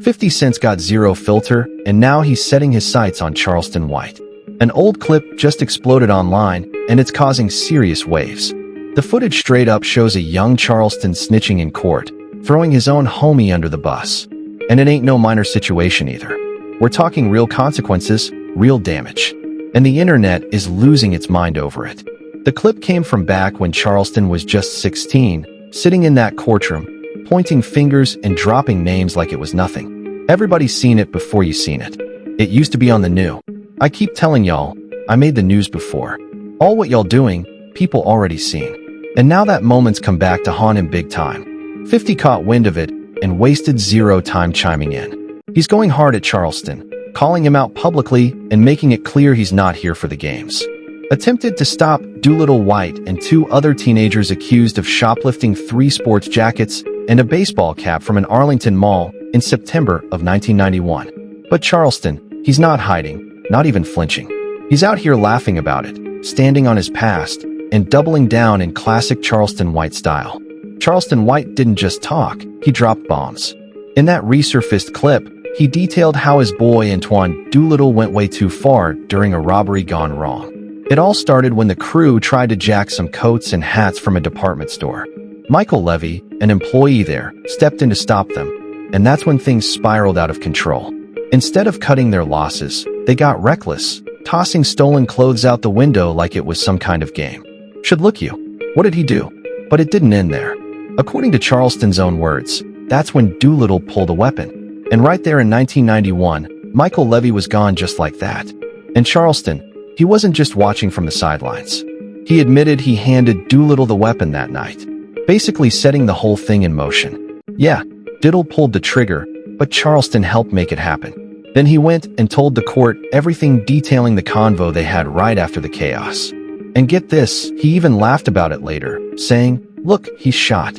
50 Cent's got zero filter, and now he's setting his sights on Charleston White. An old clip just exploded online, and it's causing serious waves. The footage straight up shows a young Charleston snitching in court, throwing his own homie under the bus. And it ain't no minor situation either. We're talking real consequences, real damage. And the internet is losing its mind over it. The clip came from back when Charleston was just 16, sitting in that courtroom, pointing fingers and dropping names like it was nothing. Everybody's seen it before you seen it. It used to be on the news. I keep telling y'all, I made the news before. All what y'all doing, people already seen. And now that moment's come back to haunt him big time. 50 caught wind of it and wasted zero time chiming in. He's going hard at Charleston, calling him out publicly and making it clear he's not here for the games. Attempted to stop Doolittle White and two other teenagers accused of shoplifting 3 sports jackets and a baseball cap from an Arlington mall in September of 1991. But Charleston, he's not hiding, not even flinching. He's out here laughing about it, standing on his past, and doubling down in classic Charleston White style. Charleston White didn't just talk, he dropped bombs. In that resurfaced clip, he detailed how his boy Antoine Doolittle went way too far during a robbery gone wrong. It all started when the crew tried to jack some coats and hats from a department store. Michael Levy, an employee there, stepped in to stop them, and that's when things spiraled out of control. Instead of cutting their losses, they got reckless, tossing stolen clothes out the window like it was some kind of game. Should look you. What did he do? But it didn't end there. According to Charleston's own words, that's when Doolittle pulled a weapon. And right there in 1991, Michael Levy was gone just like that. And Charleston, he wasn't just watching from the sidelines. He admitted he handed Doolittle the weapon that night, basically setting the whole thing in motion. Yeah, Diddle pulled the trigger, but Charleston helped make it happen. Then he went and told the court everything detailing the convo they had right after the chaos. And get this, he even laughed about it later, saying, "Look, he's shot."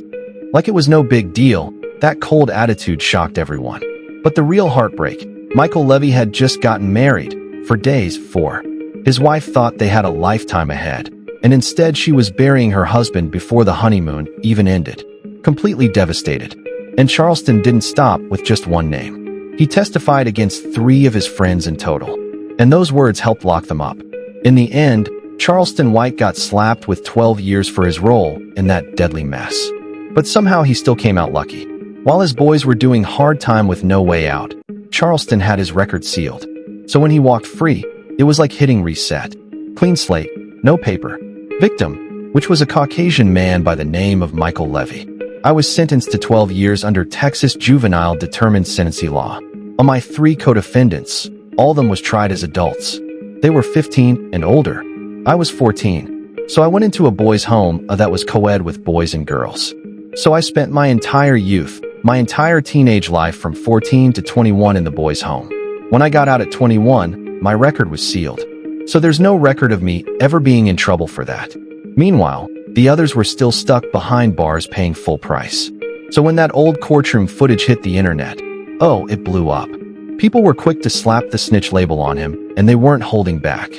Like it was no big deal. That cold attitude shocked everyone. But the real heartbreak, Michael Levy had just gotten married, for days, for. His wife thought they had a lifetime ahead, and instead she was burying her husband before the honeymoon even ended. Completely devastated. And Charleston didn't stop with just one name. He testified against 3 of his friends in total. And those words helped lock them up. In the end, Charleston White got slapped with 12 years for his role in that deadly mess. But somehow he still came out lucky. While his boys were doing hard time with no way out, Charleston had his record sealed. So when he walked free, it was like hitting reset. Clean slate, no paper. Victim, which was a Caucasian man by the name of Michael Levy. I was sentenced to 12 years under Texas juvenile determined sentencing law. On my 3 co-defendants, all of them was tried as adults. They were 15 and older. I was 14. So I went into a boys' home that was co-ed with boys and girls. So I spent my entire youth, my entire teenage life from 14 to 21 in the boys' home. When I got out at 21, my record was sealed. So there's no record of me ever being in trouble for that. Meanwhile, the others were still stuck behind bars paying full price. So when that old courtroom footage hit the internet, oh, it blew up. People were quick to slap the snitch label on him, and they weren't holding back.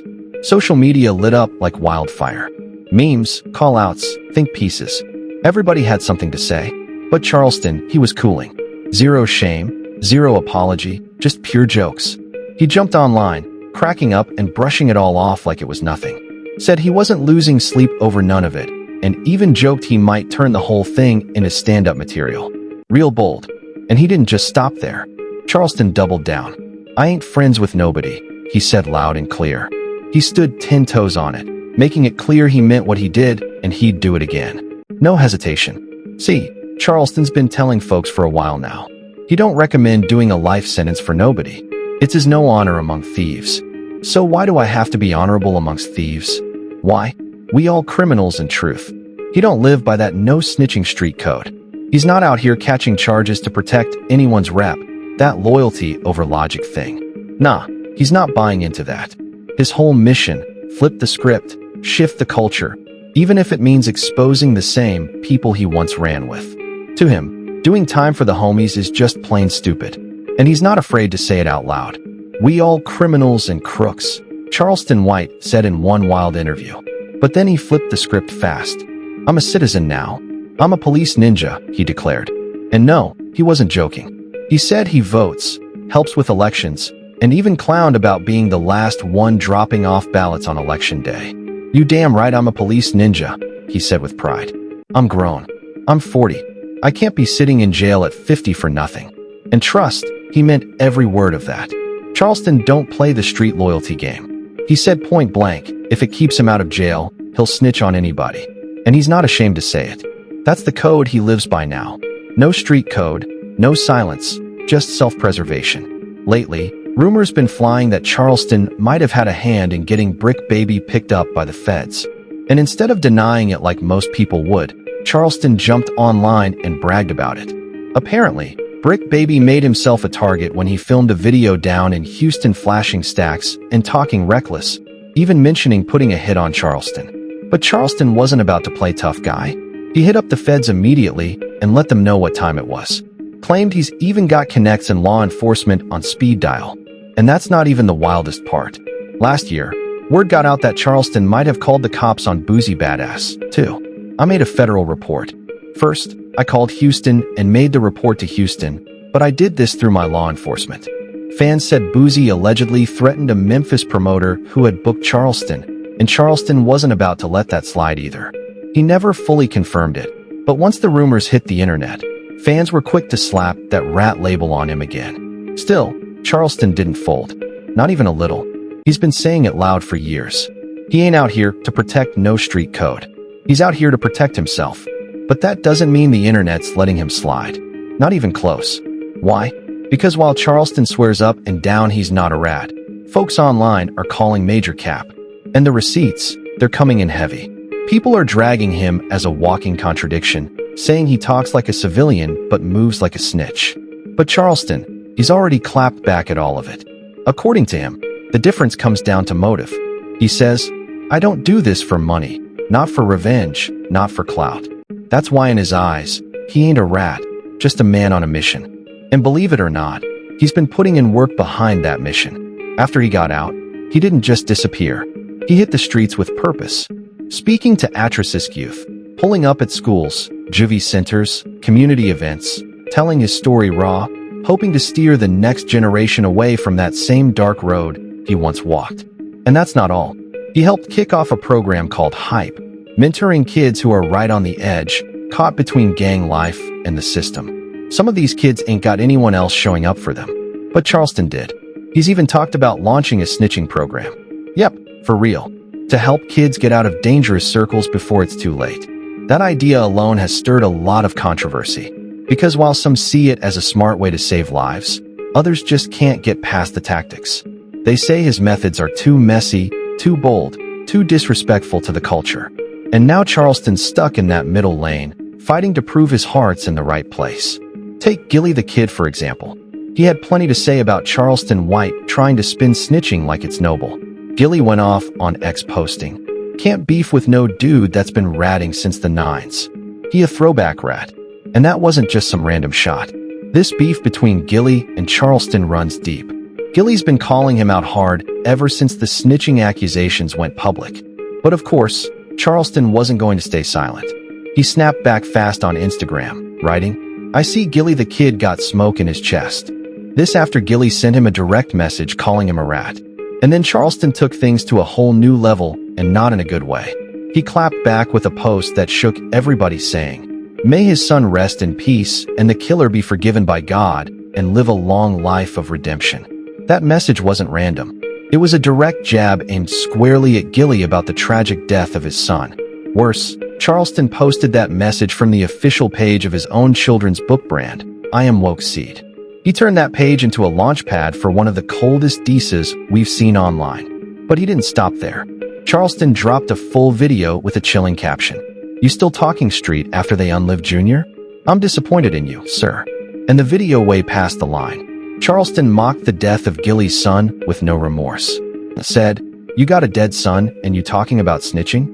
Social media lit up like wildfire. Memes, call-outs, think pieces. Everybody had something to say. But Charleston, he was cooling. Zero shame, zero apology, just pure jokes. He jumped online, cracking up and brushing it all off like it was nothing. Said he wasn't losing sleep over none of it, and even joked he might turn the whole thing into stand-up material. Real bold. And he didn't just stop there. Charleston doubled down. "I ain't friends with nobody," he said loud and clear. He stood 10 toes on it, making it clear he meant what he did and he'd do it again. No hesitation. See, Charleston's been telling folks for a while now. He don't recommend doing a life sentence for nobody. It's his no honor among thieves. So why do I have to be honorable amongst thieves? Why? We all criminals in truth. He don't live by that no snitching street code. He's not out here catching charges to protect anyone's rep, that loyalty over logic thing. Nah, he's not buying into that. His whole mission, flip the script, shift the culture, even if it means exposing the same people he once ran with. To him, doing time for the homies is just plain stupid. And he's not afraid to say it out loud. "We all criminals and crooks," Charleston White said in one wild interview. But then he flipped the script fast. "I'm a citizen now. I'm a police ninja," he declared. And no, he wasn't joking. He said he votes, helps with elections, and even clowned about being the last one dropping off ballots on election day. "You damn right I'm a police ninja," he said with pride. "I'm grown. I'm 40. I can't be sitting in jail at 50 for nothing." And trust, he meant every word of that. Charleston don't play the street loyalty game. He said point blank, if it keeps him out of jail, he'll snitch on anybody. And he's not ashamed to say it. That's the code he lives by now. No street code, no silence, just self-preservation. Lately, rumors been flying that Charleston might have had a hand in getting Brick Baby picked up by the feds. And instead of denying it like most people would, Charleston jumped online and bragged about it. Apparently, Brick Baby made himself a target when he filmed a video down in Houston flashing stacks and talking reckless, even mentioning putting a hit on Charleston. But Charleston wasn't about to play tough guy. He hit up the feds immediately and let them know what time it was. Claimed he's even got connects in law enforcement on speed dial. And that's not even the wildest part. Last year, word got out that Charleston might have called the cops on Boozy Badass, too. I made a federal report. First, I called Houston and made the report to Houston, but I did this through my law enforcement. Fans said Boozy allegedly threatened a Memphis promoter who had booked Charleston, and Charleston wasn't about to let that slide either. He never fully confirmed it, but once the rumors hit the internet, fans were quick to slap that rat label on him again. Still, Charleston didn't fold. Not even a little. He's been saying it loud for years. He ain't out here to protect no street code. He's out here to protect himself. But that doesn't mean the internet's letting him slide. Not even close. Why? Because while Charleston swears up and down he's not a rat, folks online are calling major cap. And the receipts, they're coming in heavy. People are dragging him as a walking contradiction, saying he talks like a civilian but moves like a snitch. But Charleston, he's already clapped back at all of it. According to him, the difference comes down to motive. He says, "I don't do this for money, not for revenge, not for clout." That's why in his eyes, he ain't a rat, just a man on a mission. And believe it or not, he's been putting in work behind that mission. After he got out, he didn't just disappear. He hit the streets with purpose. Speaking to at-risk youth, pulling up at schools, juvie centers, community events, telling his story raw, hoping to steer the next generation away from that same dark road he once walked. And that's not all. He helped kick off a program called Hype, mentoring kids who are right on the edge, caught between gang life and the system. Some of these kids ain't got anyone else showing up for them. But Charleston did. He's even talked about launching a snitching program. Yep, for real. To help kids get out of dangerous circles before it's too late. That idea alone has stirred a lot of controversy. Because while some see it as a smart way to save lives, others just can't get past the tactics. They say his methods are too messy, too bold, too disrespectful to the culture. And now Charleston's stuck in that middle lane, fighting to prove his heart's in the right place. Take Gilly the Kid, for example. He had plenty to say about Charleston White trying to spin snitching like it's noble. Gilly went off on X posting, "Can't beef with no dude that's been ratting since the 9s. He a throwback rat." And that wasn't just some random shot. This beef between Gilly and Charleston runs deep. Gilly's been calling him out hard ever since the snitching accusations went public. But of course, Charleston wasn't going to stay silent. He snapped back fast on Instagram, writing, "I see Gilly the Kid got smoke in his chest." This after Gilly sent him a direct message calling him a rat. And then Charleston took things to a whole new level, and not in a good way. He clapped back with a post that shook everybody, saying, "May his son rest in peace and the killer be forgiven by God and live a long life of redemption." That message wasn't random. It was a direct jab aimed squarely at Gilly about the tragic death of his son. Worse, Charleston posted that message from the official page of his own children's book brand, I Am Woke Seed. He turned that page into a launch pad for one of the coldest disses we've seen online. But he didn't stop there. Charleston dropped a full video with a chilling caption. "You still talking street after they unlived Junior? I'm disappointed in you, sir." And the video way past the line. Charleston mocked the death of Gilly's son with no remorse. Said, "You got a dead son and you talking about snitching?"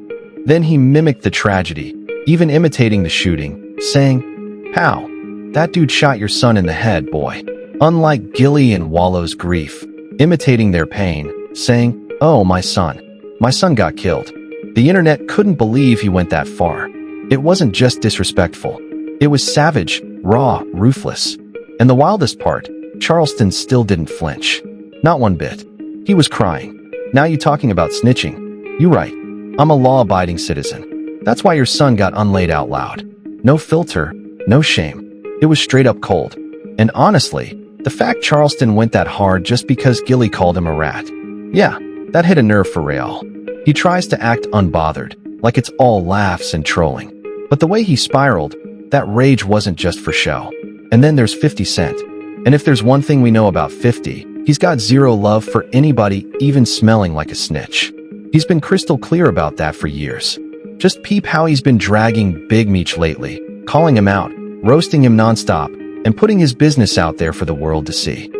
Then he mimicked the tragedy, even imitating the shooting, saying, "How? That dude shot your son in the head, boy." Unlike Gilly and Wallow's grief, imitating their pain, saying, "Oh, my son got killed." The internet couldn't believe he went that far. It wasn't just disrespectful. It was savage, raw, ruthless. And the wildest part, Charleston still didn't flinch. Not one bit. He was crying. Now you talking about snitching? You right. I'm a law-abiding citizen. That's why your son got unlaid out loud. No filter, no shame. It was straight up cold. And honestly, the fact Charleston went that hard just because Gilly called him a rat. Yeah, that hit a nerve for Real. He tries to act unbothered, like it's all laughs and trolling. But the way he spiraled, that rage wasn't just for show. And then there's 50 Cent. And if there's one thing we know about 50, he's got zero love for anybody even smelling like a snitch. He's been crystal clear about that for years. Just peep how he's been dragging Big Meech lately, calling him out, roasting him nonstop, and putting his business out there for the world to see.